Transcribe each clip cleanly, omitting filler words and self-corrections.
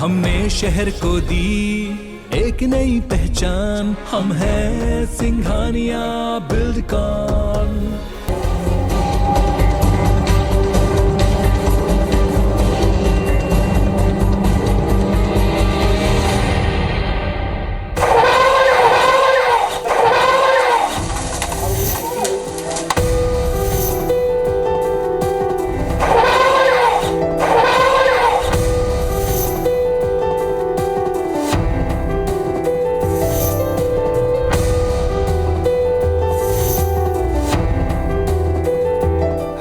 हमने शहर को दी एक नई पहचान, हम हैं सिंघानिया बिल्डकॉन।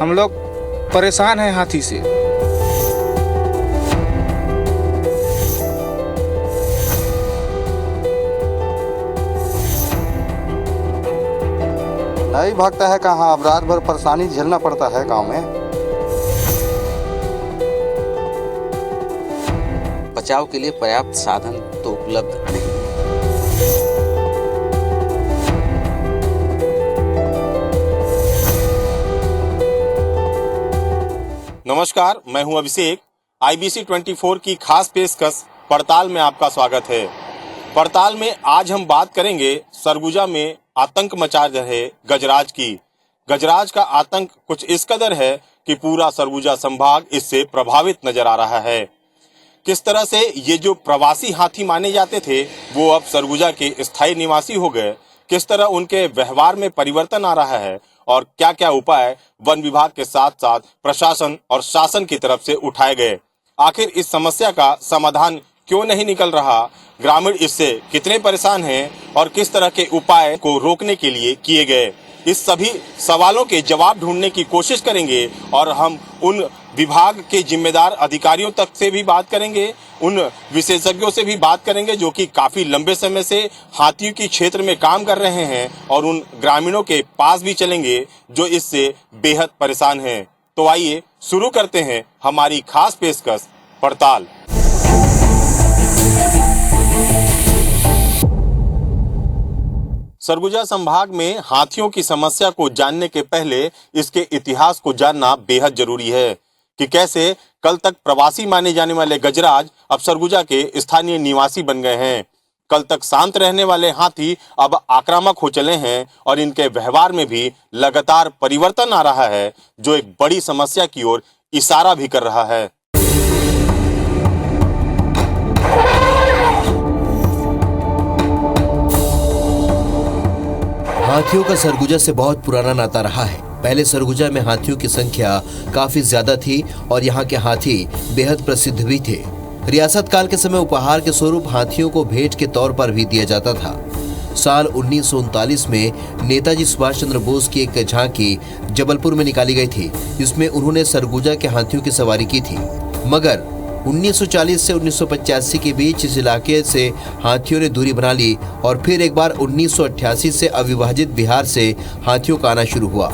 हम लोग परेशान हैं हाथी से। नहीं भागता है कहाँ, अब रात भर परेशानी झेलना पड़ता है गांव में। बचाव के लिए पर्याप्त साधन तो उपलब्ध नहीं है। नमस्कार, मैं हूं अभिषेक। IBC 24 की खास पेशकश पड़ताल में आपका स्वागत है। पड़ताल में आज हम बात करेंगे सरगुजा में आतंक मचा रहे गजराज की। गजराज का आतंक कुछ इस कदर है कि पूरा सरगुजा संभाग इससे प्रभावित नजर आ रहा है। किस तरह से ये जो प्रवासी हाथी माने जाते थे वो अब सरगुजा के स्थायी निवासी हो गए, किस तरह उनके व्यवहार में परिवर्तन आ रहा है और क्या क्या उपाय वन विभाग के साथ साथ प्रशासन और शासन की तरफ से उठाए गए, आखिर इस समस्या का समाधान क्यों नहीं निकल रहा, ग्रामीण इससे कितने परेशान हैं और किस तरह के उपाय को रोकने के लिए किए गए, इस सभी सवालों के जवाब ढूंढने की कोशिश करेंगे। और हम उन विभाग के जिम्मेदार अधिकारियों तक से भी बात करेंगे, उन विशेषज्ञों से भी बात करेंगे जो कि काफी लंबे समय से हाथियों की क्षेत्र में काम कर रहे हैं, और उन ग्रामीणों के पास भी चलेंगे जो इससे बेहद परेशान हैं। तो आइए शुरू करते हैं हमारी खास पेशकश पड़ताल। सरगुजा संभाग में हाथियों की समस्या को जानने के पहले इसके इतिहास को जानना बेहद जरूरी है कि कैसे कल तक प्रवासी माने जाने वाले गजराज अब सरगुजा के स्थानीय निवासी बन गए हैं। कल तक शांत रहने वाले हाथी अब आक्रामक हो चले हैं और इनके व्यवहार में भी लगातार परिवर्तन आ रहा है, जो एक बड़ी समस्या की ओर इशारा भी कर रहा है। हाथियों का सरगुजा से बहुत पुराना नाता रहा है। पहले सरगुजा में हाथियों की संख्या काफी ज्यादा थी और यहाँ के हाथी बेहद प्रसिद्ध भी थे। रियासत काल के समय उपहार के स्वरूप हाथियों को भेंट के तौर पर भी दिया जाता था। साल 1939 में नेताजी सुभाष चंद्र बोस की एक झांकी जबलपुर में निकाली गई थी, जिसमें उन्होंने सरगुजा के हाथियों की सवारी की थी। मगर 1940 से 1985 के बीच इस इलाके से हाथियों ने दूरी बना ली और फिर एक बार 1988 से अविभाजित बिहार से हाथियों का आना शुरू हुआ।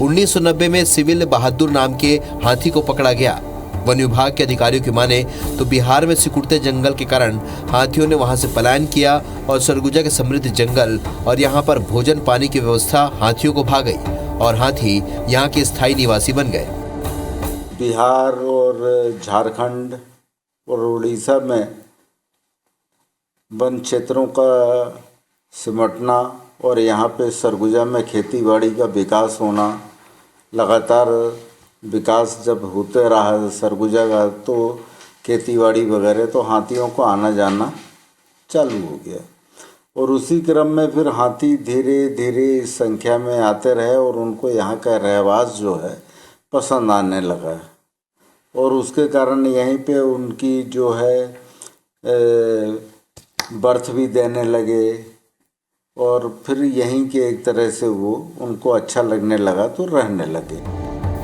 1990 में सिविल बहादुर नाम के हाथी को पकड़ा गया। वन विभाग के अधिकारियों की माने तो बिहार में सिकुड़ते जंगल के कारण हाथियों ने वहां से पलायन किया और सरगुजा के समृद्ध जंगल और यहाँ पर भोजन पानी की व्यवस्था हाथियों को भा गई और हाथी यहाँ के स्थायी निवासी बन गए। बिहार और झारखंड और उड़ीसा में वन क्षेत्रों का सिमटना और यहाँ पे सरगुजा में खेती-बाड़ी का विकास होना, लगातार विकास जब होते रहा सरगुजा का, तो खेती-बाड़ी वगैरह तो हाथियों को आना जाना चालू हो गया। और उसी क्रम में फिर हाथी धीरे धीरे इस संख्या में आते रहे और उनको यहाँ का रहवास जो है पसंद आने लगा, और उसके कारण यहीं पे उनकी जो है बर्थ भी देने लगे और फिर यहीं के एक तरह से वो उनको अच्छा लगने लगा तो रहने लगे।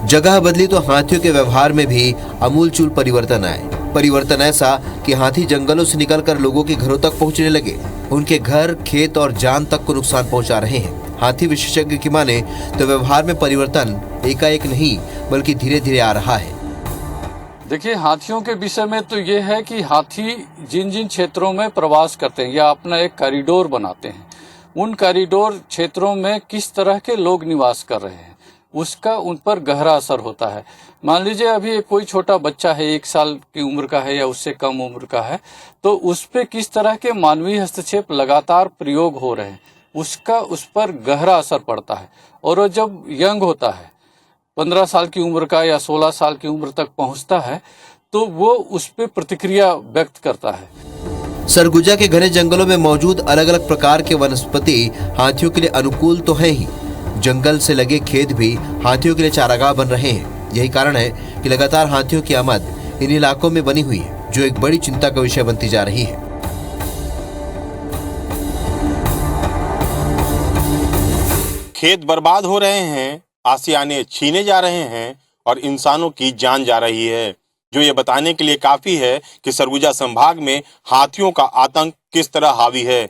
जगह बदली तो हाथियों के व्यवहार में भी अमूलचूल परिवर्तन आए। परिवर्तन ऐसा कि हाथी जंगलों से निकलकर लोगों के घरों तक पहुंचने लगे। उनके घर, खेत और जान तक को नुकसान पहुंचा रहे हैं। हाथी विशेषज्ञ की माने तो व्यवहार में परिवर्तन एकाएक नहीं बल्कि धीरे धीरे आ रहा है। देखिए, हाथियों के विषय में तो ये है कि हाथी जिन जिन क्षेत्रों में प्रवास करते हैं या अपना एक कॉरिडोर बनाते हैं, उन कॉरिडोर क्षेत्रों में किस तरह के लोग निवास कर रहे हैं, उसका उन पर गहरा असर होता है। मान लीजिए अभी कोई छोटा बच्चा है, 1 साल की उम्र का है या उससे कम उम्र का है, तो उस पे किस तरह के मानवीय हस्तक्षेप लगातार प्रयोग हो रहे हैं, उसका उस पर गहरा असर पड़ता है। और वो जब यंग होता है, 15 साल की उम्र का या 16 साल की उम्र तक पहुंचता है, तो वो उस पे प्रतिक्रिया व्यक्त करता है। सरगुजा के घने जंगलों में मौजूद अलग अलग प्रकार के वनस्पति हाथियों के लिए अनुकूल तो है ही, जंगल से लगे खेत भी हाथियों के लिए चारागाह बन रहे हैं। यही कारण है कि लगातार हाथियों की आमद इन इलाकों में बनी हुई है, जो एक बड़ी चिंता का विषय बनती जा रही है। खेत बर्बाद हो रहे हैं, आशियाने छीने जा रहे हैं और इंसानों की जान जा रही है, जो ये बताने के लिए काफी है कि सरगुजा संभाग में हाथियों का आतंक किस तरह हावी है।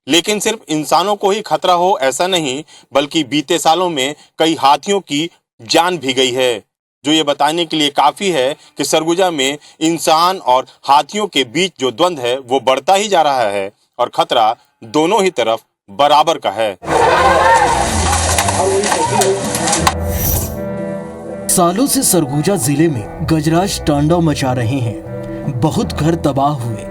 लेकिन सिर्फ इंसानों को ही खतरा हो ऐसा नहीं, बल्कि बीते सालों में कई हाथियों की जान भी गई है, जो ये बताने के लिए काफी है कि सरगुजा में इंसान और हाथियों के बीच जो द्वंद्व है वो बढ़ता ही जा रहा है और खतरा दोनों ही तरफ बराबर का है। सालों से सरगुजा जिले में गजराज तांडव मचा रहे हैं। बहुत घर तबाह हुए,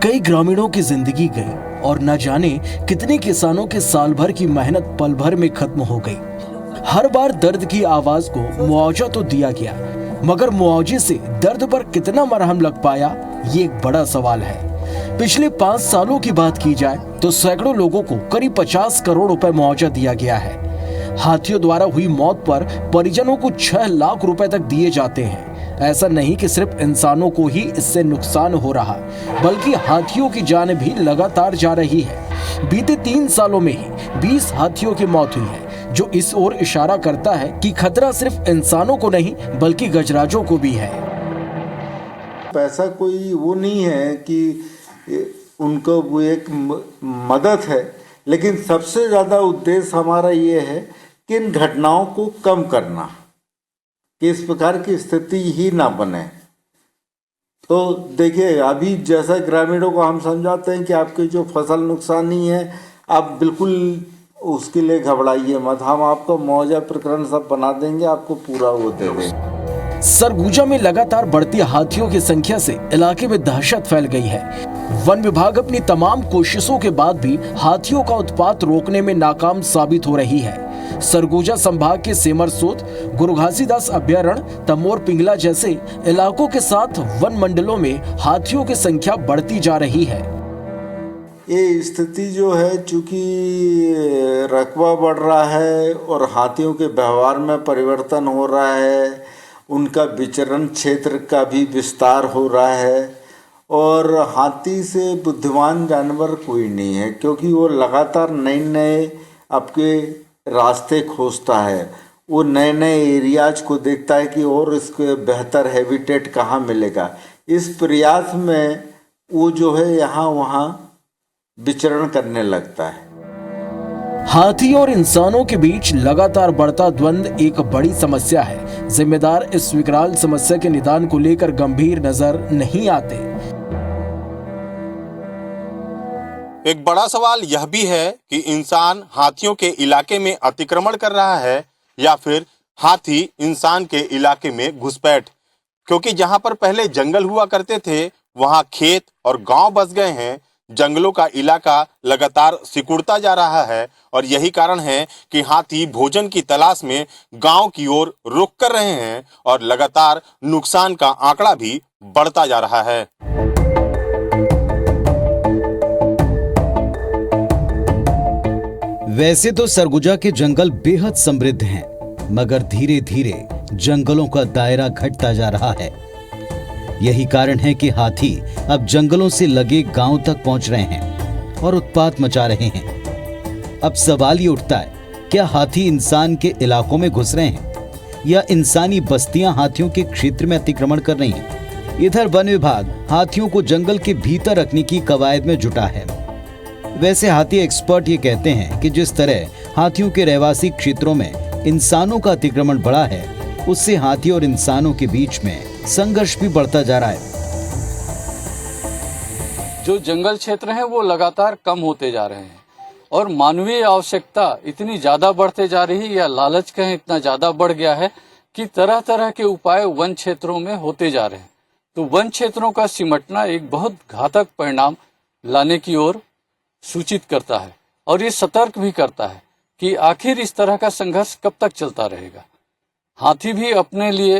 कई ग्रामीणों की जिंदगी गई और न जाने कितने किसानों के साल भर की मेहनत पल भर में खत्म हो गई। हर बार दर्द की आवाज को मुआवजा तो दिया गया, मगर मुआवजे से दर्द पर कितना मरहम लग पाया, ये एक बड़ा सवाल है। पिछले 5 सालों की बात की जाए तो सैकड़ों लोगों को करीब 50 करोड़ रुपए मुआवजा दिया गया है। हाथियों द्वारा हुई मौत पर परिजनों को 6 लाख रुपए तक दिए जाते हैं। ऐसा नहीं कि सिर्फ इंसानों को ही इससे नुकसान हो रहा, बल्कि हाथियों की जान भी लगातार जा रही है। बीते 3 सालों में ही 20 हाथियों की मौत हुई है, जो इस ओर इशारा करता है कि खतरा सिर्फ इंसानों को नहीं बल्कि गजराजों को भी है। पैसा कोई वो नहीं है कि उनको वो एक मदद है, लेकिन सबसे ज़्यादा उद्देश्य हमारा ये है कि इन घटनाओं को कम करना, कि इस प्रकार की स्थिति ही ना बने। तो देखिए, अभी जैसा ग्रामीणों को हम समझाते हैं कि आपकी जो फसल नुकसानी है, आप बिल्कुल उसके लिए घबराइए मत, हम आपको मुआवजा प्रकरण सब बना देंगे, आपको पूरा वो दे देंगे। सरगुजा में लगातार बढ़ती हाथियों की संख्या से इलाके में दहशत फैल गई है। वन विभाग अपनी तमाम कोशिशों के बाद भी हाथियों का उत्पात रोकने में नाकाम साबित हो रही है। सरगुजा संभाग के सेमरसोत, गुरु घासीदास अभयारण्य, तमोर पिंगला जैसे इलाकों के साथ वन मंडलों में हाथियों की संख्या बढ़ती जा रही है। ये स्थिति जो है, चूंकि रकबा बढ़ रहा है और हाथियों के व्यवहार में परिवर्तन हो रहा है, उनका विचरण क्षेत्र का भी विस्तार हो रहा है, और हाथी से बुद्धिमान जानवर कोई नहीं है, क्योंकि वो लगातार नए नए आपके रास्ते खोजता है। वो नए नए एरियाज को देखता है कि और इसके बेहतर हैबिटेट कहाँ मिलेगा। इस प्रयास में वो जो है यहाँ वहाँ विचरण करने लगता है। हाथी और इंसानों के बीच लगातार बढ़ता द्वंद्व एक बड़ी समस्या है। जिम्मेदार इस विकराल समस्या के निदान को लेकर गंभीर नजर नहीं आते। एक बड़ा सवाल यह भी है कि इंसान हाथियों के इलाके में अतिक्रमण कर रहा है या फिर हाथी इंसान के इलाके में घुसपैठ, क्योंकि जहां पर पहले जंगल हुआ करते थे वहां खेत और गांव बस गए हैं। जंगलों का इलाका लगातार सिकुड़ता जा रहा है और यही कारण है कि हाथी भोजन की तलाश में गांव की ओर रुख कर रहे हैं और लगातार नुकसान का आंकड़ा भी बढ़ता जा रहा है। वैसे तो सरगुजा के जंगल बेहद समृद्ध हैं, मगर धीरे धीरे जंगलों का दायरा घटता जा रहा है। यही कारण है कि हाथी अब जंगलों से लगे गांव तक पहुंच रहे हैं और उत्पात मचा रहे हैं। अब सवाल ये उठता है, क्या हाथी इंसान के इलाकों में घुस रहे हैं या इंसानी बस्तियां हाथियों के क्षेत्र में अतिक्रमण कर रही हैं? इधर वन विभाग हाथियों को जंगल के भीतर रखने की कवायद में जुटा है। वैसे हाथी एक्सपर्ट ये कहते हैं कि जिस तरह हाथियों के रहवासी क्षेत्रों में इंसानों का अतिक्रमण बढ़ा है, उससे हाथी और इंसानों के बीच में संघर्ष भी बढ़ता जा रहा है। जो जंगल क्षेत्र हैं वो लगातार कम होते जा रहे हैं और मानवीय आवश्यकता इतनी ज्यादा बढ़ते जा रही है, या लालच कहें इतना ज्यादा बढ़ गया है कि तरह तरह के उपाय वन क्षेत्रों में होते जा रहे हैं। तो वन क्षेत्रों का सिमटना एक बहुत घातक परिणाम लाने की ओर सूचित करता है, और ये सतर्क भी करता है कि आखिर इस तरह का संघर्ष कब तक चलता रहेगा। हाथी भी अपने लिए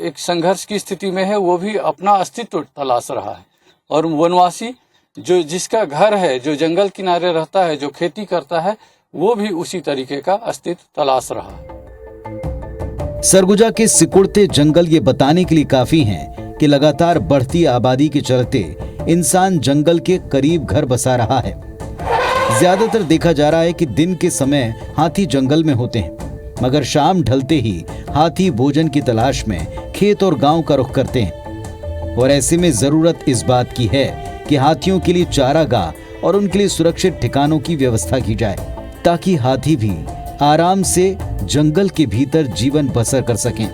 एक संघर्ष की स्थिति में है, वो भी अपना अस्तित्व तलाश रहा है, और वनवासी जो जिसका घर है, जो जंगल किनारे रहता है, जो खेती करता है, वो भी उसी तरीके का अस्तित्व तलाश रहा है। सरगुजा के सिकुड़ते जंगल ये बताने के लिए काफी हैं कि लगातार बढ़ती आबादी के चलते इंसान जंगल के करीब घर बसा रहा है। ज्यादातर देखा जा रहा है कि दिन के समय हाथी जंगल में होते हैं, मगर शाम ढलते ही हाथी भोजन की तलाश में खेत और गांव का रुख करते हैं। और ऐसे में जरूरत इस बात की है कि हाथियों के लिए चारागाह और उनके लिए सुरक्षित ठिकानों की व्यवस्था की जाए, ताकि हाथी भी आराम से जंगल के भीतर जीवन बसर कर सकें।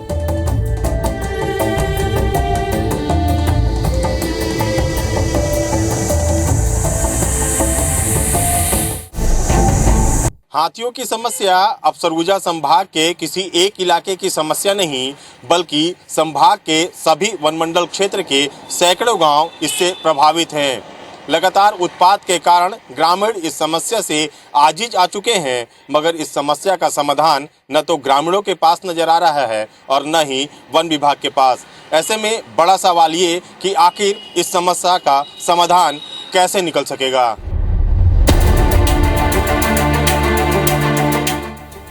हाथियों की समस्या अब सरगुजा संभाग के किसी एक इलाके की समस्या नहीं, बल्कि संभाग के सभी वनमंडल क्षेत्र के सैकड़ों गांव इससे प्रभावित हैं। लगातार उत्पात के कारण ग्रामीण इस समस्या से आजिज आ चुके हैं, मगर इस समस्या का समाधान न तो ग्रामीणों के पास नजर आ रहा है और न ही वन विभाग के पास। ऐसे में बड़ा सवाल ये कि आखिर इस समस्या का समाधान कैसे निकल सकेगा।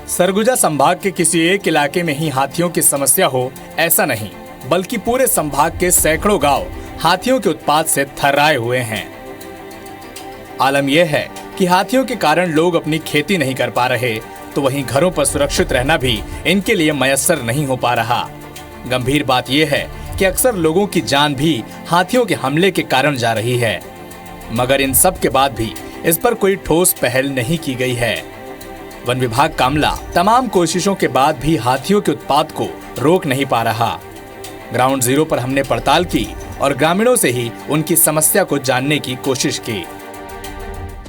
सरगुजा संभाग के किसी एक इलाके में ही हाथियों की समस्या हो ऐसा नहीं, बल्कि पूरे संभाग के सैकड़ों गांव हाथियों के उत्पात से थर्राए हुए हैं। आलम यह है कि हाथियों के कारण लोग अपनी खेती नहीं कर पा रहे, तो वहीं घरों पर सुरक्षित रहना भी इनके लिए मयस्सर नहीं हो पा रहा। गंभीर बात यह है कि अक्सर लोगों की जान भी हाथियों के हमले के कारण जा रही है, मगर इन सब के बाद भी इस पर कोई ठोस पहल नहीं की गई है। वन विभाग का अमला तमाम कोशिशों के बाद भी हाथियों के उत्पात को रोक नहीं पा रहा। ग्राउंड जीरो पर हमने पड़ताल की और ग्रामीणों से ही उनकी समस्या को जानने की कोशिश की।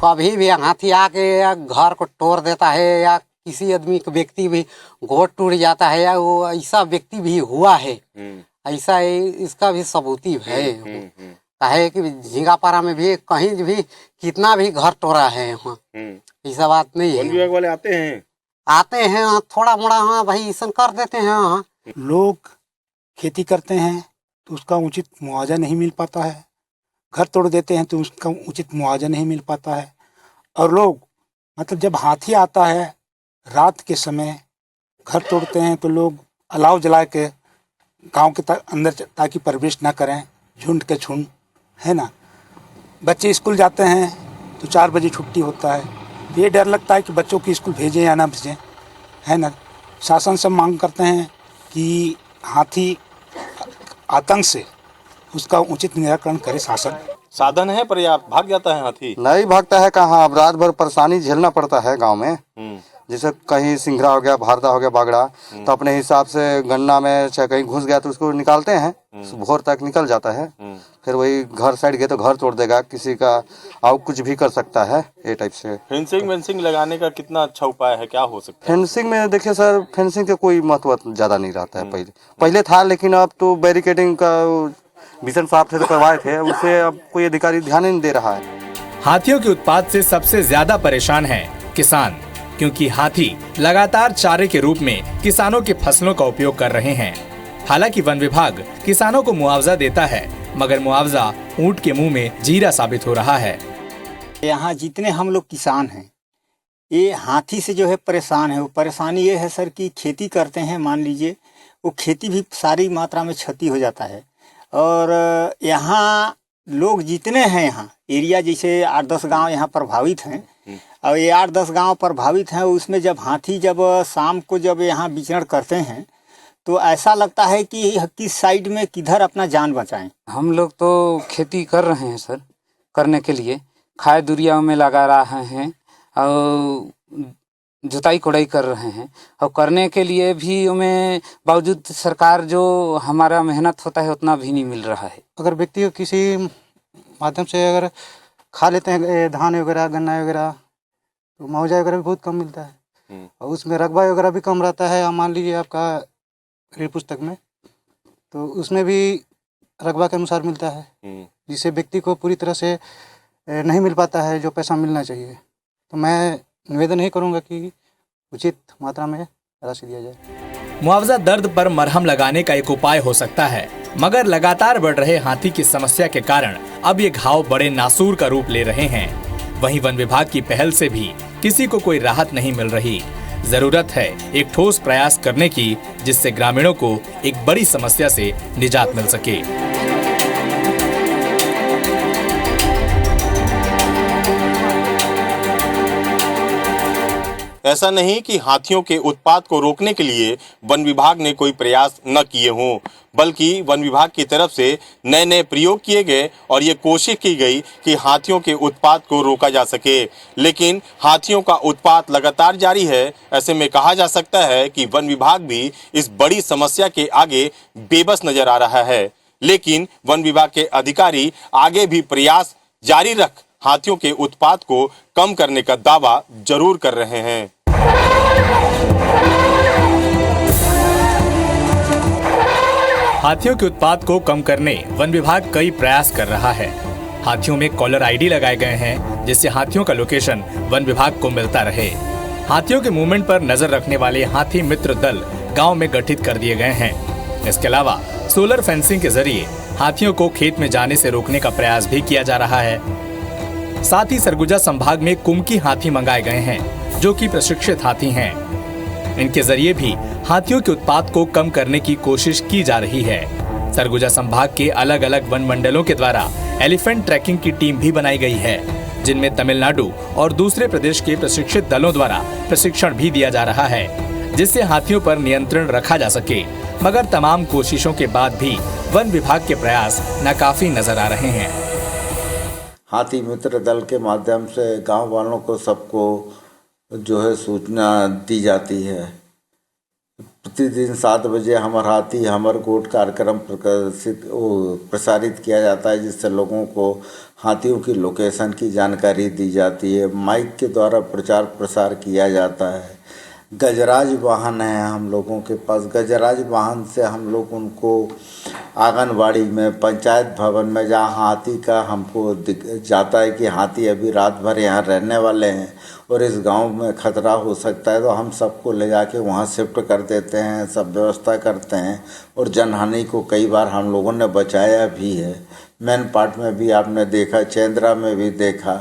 कभी भी हाथी आके या घर को तोड़ देता है, या किसी आदमी का व्यक्ति भी घोट टूट जाता है, या वो ऐसा व्यक्ति भी हुआ है, ऐसा इसका भी सबूती है। कहे कि झींगापारा में भी कहीं भी कितना भी घर तोड़ा है, वहाँ ऐसा बात नहीं है। वन विभाग वाले आते हैं थोड़ा मोड़ा, हाँ भाई ऐसा कर देते हैं। हाँ, लोग खेती करते हैं तो उसका उचित मुआवजा नहीं मिल पाता है, घर तोड़ देते हैं तो उसका उचित मुआवजा नहीं मिल पाता है। और लोग मतलब जब हाथी आता है रात के समय घर तोड़ते हैं तो लोग अलाव जला के गांव के अंदर ताकि प्रवेश ना करें, झुंड के झुंड है ना। बच्चे स्कूल जाते हैं तो 4 बजे छुट्टी होता है, तो ये डर लगता है कि बच्चों की स्कूल भेजें या ना भेजें, है ना। शासन से मांग करते हैं कि हाथी आतंक से उसका उचित निराकरण करे शासन। साधन है पर्याप्त, भाग जाता है हाथी? नहीं भागता है कहाँ, अब रात भर परेशानी झेलना पड़ता है गांव में। जैसे कहीं सिंघरा हो गया, भारदा हो गया, बागड़ा, तो अपने हिसाब से गन्ना में चाहे कहीं घुस गया तो उसको निकालते हैं, भोर तक निकल जाता है। फिर वही घर साइड गए तो घर तोड़ देगा, किसी का और कुछ भी कर सकता है, ये टाइप से। फेंसिंग लगाने का कितना अच्छा उपाय है, क्या हो सकता है? फेंसिंग में देखिए सर, फेंसिंग का कोई महत्व ज्यादा नहीं रहता है। पहले था, लेकिन अब तो बैरिकेडिंग का मिशन साहब से करवाए थे, उससे अब कोई अधिकारी ध्यान नहीं दे रहा है। हाथियों के उत्पात से सबसे ज्यादा परेशान है किसान, क्योंकि हाथी लगातार चारे के रूप में किसानों की फसलों का उपयोग कर रहे हैं। हालांकि वन विभाग किसानों को मुआवजा देता है, मगर मुआवजा ऊंट के मुंह में जीरा साबित हो रहा है। यहाँ जितने हम लोग किसान हैं, ये हाथी से जो है परेशान है। वो परेशानी ये है सर कि खेती करते हैं, मान लीजिए वो खेती भी सारी मात्रा में क्षति हो जाता है। और यहाँ लोग जितने हैं, यहाँ एरिया जैसे 8-10 गांव यहाँ प्रभावित हैं, और ये 8-10 गांव प्रभावित हैं, उसमें जब हाथी जब शाम को जब यहाँ विचरण करते हैं तो ऐसा लगता है कि किस साइड में किधर अपना जान बचाएं। हम लोग तो खेती कर रहे हैं सर, करने के लिए खाए दुरिया में लगा रहे हैं और जुताई कोड़ाई कर रहे हैं, और करने के लिए भी हमें बावजूद सरकार जो हमारा मेहनत होता है उतना भी नहीं मिल रहा है। अगर व्यक्ति किसी माध्यम से अगर खा लेते हैं धान वगैरह, गन्ना वगैरह, तो मुआवजा वगैरह भी बहुत कम मिलता है और उसमें रकबा वगैरह भी कम रहता है। मान लीजिए आपका रेल पुस्तक में तो उसमें भी रकबा के अनुसार मिलता है, जिससे व्यक्ति को पूरी तरह से नहीं मिल पाता है जो पैसा मिलना चाहिए। तो मैं निवेदन यही करूँगा कि उचित मात्रा में राशि दिया जाए। मुआवजा दर्द पर मरहम लगाने का एक उपाय हो सकता है, मगर लगातार बढ़ रहे हाथी की समस्या के कारण अब ये घाव बड़े नासूर का रूप ले रहे हैं। वहीं वन विभाग की पहल से भी किसी को कोई राहत नहीं मिल रही। जरूरत है एक ठोस प्रयास करने की, जिससे ग्रामीणों को एक बड़ी समस्या से निजात मिल सके। ऐसा नहीं कि हाथियों के उत्पात को रोकने के लिए वन विभाग ने कोई प्रयास न किए हों, बल्कि वन विभाग की तरफ से नए नए प्रयोग किए गए और ये कोशिश की गई कि हाथियों के उत्पात को रोका जा सके। लेकिन हाथियों का उत्पात लगातार जारी है। ऐसे में कहा जा सकता है कि वन विभाग भी इस बड़ी समस्या के आगे बेबस नजर आ रहा है। लेकिन वन विभाग के अधिकारी आगे भी प्रयास जारी रख हाथियों के उत्पात को कम करने का दावा जरूर कर रहे हैं। हाथियों के उत्पात को कम करने वन विभाग कई प्रयास कर रहा है। हाथियों में कॉलर आईडी लगाए गए हैं, जिससे हाथियों का लोकेशन वन विभाग को मिलता रहे। हाथियों के मूवमेंट पर नजर रखने वाले हाथी मित्र दल गांव में गठित कर दिए गए हैं। इसके अलावा सोलर फेंसिंग के जरिए हाथियों को खेत में जाने से रोकने का प्रयास भी किया जा रहा है। साथ ही सरगुजा संभाग में कुमकी हाथी मंगाए गए हैं, जो कि प्रशिक्षित हाथी हैं। इनके जरिए भी हाथियों के उत्पात को कम करने की कोशिश की जा रही है। सरगुजा संभाग के अलग अलग वन मंडलों के द्वारा एलिफेंट ट्रैकिंग की टीम भी बनाई गई है, जिनमें तमिलनाडु और दूसरे प्रदेश के प्रशिक्षित दलों द्वारा प्रशिक्षण भी दिया जा रहा है, जिससे हाथियों पर नियंत्रण रखा जा सके। मगर तमाम कोशिशों के बाद भी वन विभाग के प्रयास नाकाफी नजर आ रहे हैं। हाथी मित्र दल के माध्यम से गांव वालों को सबको जो है सूचना दी जाती है। प्रतिदिन 7 बजे हमर हाथी हमर गोठ कार्यक्रम प्रसारित किया जाता है, जिससे लोगों को हाथियों की लोकेशन की जानकारी दी जाती है। माइक के द्वारा प्रचार प्रसार किया जाता है। गजराज वाहन है हम लोगों के पास। गजराज वाहन से हम लोग उनको आंगनबाड़ी में, पंचायत भवन में, जहाँ हाथी का हमको जाता है कि हाथी अभी रात भर यहाँ रहने वाले हैं और इस गांव में खतरा हो सकता है, तो हम सबको ले जाके वहाँ शिफ्ट कर देते हैं, सब व्यवस्था करते हैं और जनहानि को कई बार हम लोगों ने बचाया भी है। मेन पार्ट में भी आपने देखा, चेंद्रा में भी देखा,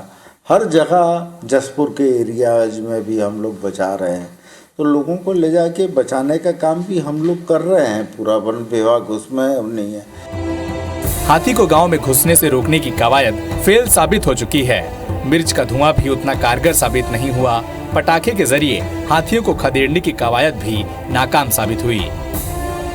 हर जगह जसपुर के एरियाज में भी हम लोग बचा रहे हैं। तो लोगों को ले जाके बचाने का काम भी हम लोग कर रहे हैं। पूरा वन विभाग उसमें नहीं है। हाथी को गांव में घुसने से रोकने की कवायद फेल साबित हो चुकी है। मिर्च का धुआं भी उतना कारगर साबित नहीं हुआ। पटाखे के जरिए हाथियों को खदेड़ने की कवायद भी नाकाम साबित हुई।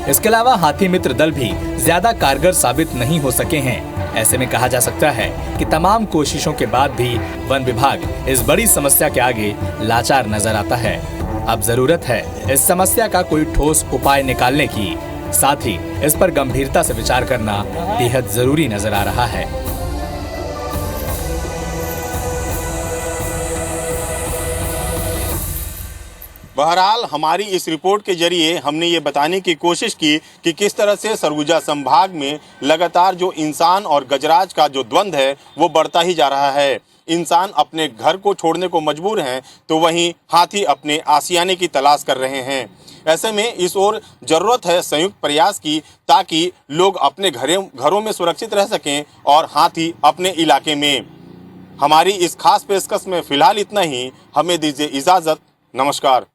इसके अलावा हाथी मित्र दल भी ज्यादा कारगर साबित नहीं हो सके हैं। ऐसे में कहा जा सकता है कि तमाम कोशिशों के बाद भी वन विभाग इस बड़ी समस्या के आगे लाचार नजर आता है। अब जरूरत है इस समस्या का कोई ठोस उपाय निकालने की। साथ ही इस पर गंभीरता से विचार करना बेहद जरूरी नजर आ रहा है। बहरहाल हमारी इस रिपोर्ट के जरिए हमने ये बताने की कोशिश की कि किस तरह से सरगुजा संभाग में लगातार जो इंसान और गजराज का जो द्वंद्व है वो बढ़ता ही जा रहा है। इंसान अपने घर को छोड़ने को मजबूर हैं, तो वहीं हाथी अपने आशियाने की तलाश कर रहे हैं। ऐसे में इस ओर जरूरत है संयुक्त प्रयास की, ताकि लोग अपने घरों में सुरक्षित रह सकें और हाथी अपने इलाके में। हमारी इस खास पेशकश में फिलहाल इतना ही। हमें दीजिए इजाजत। नमस्कार।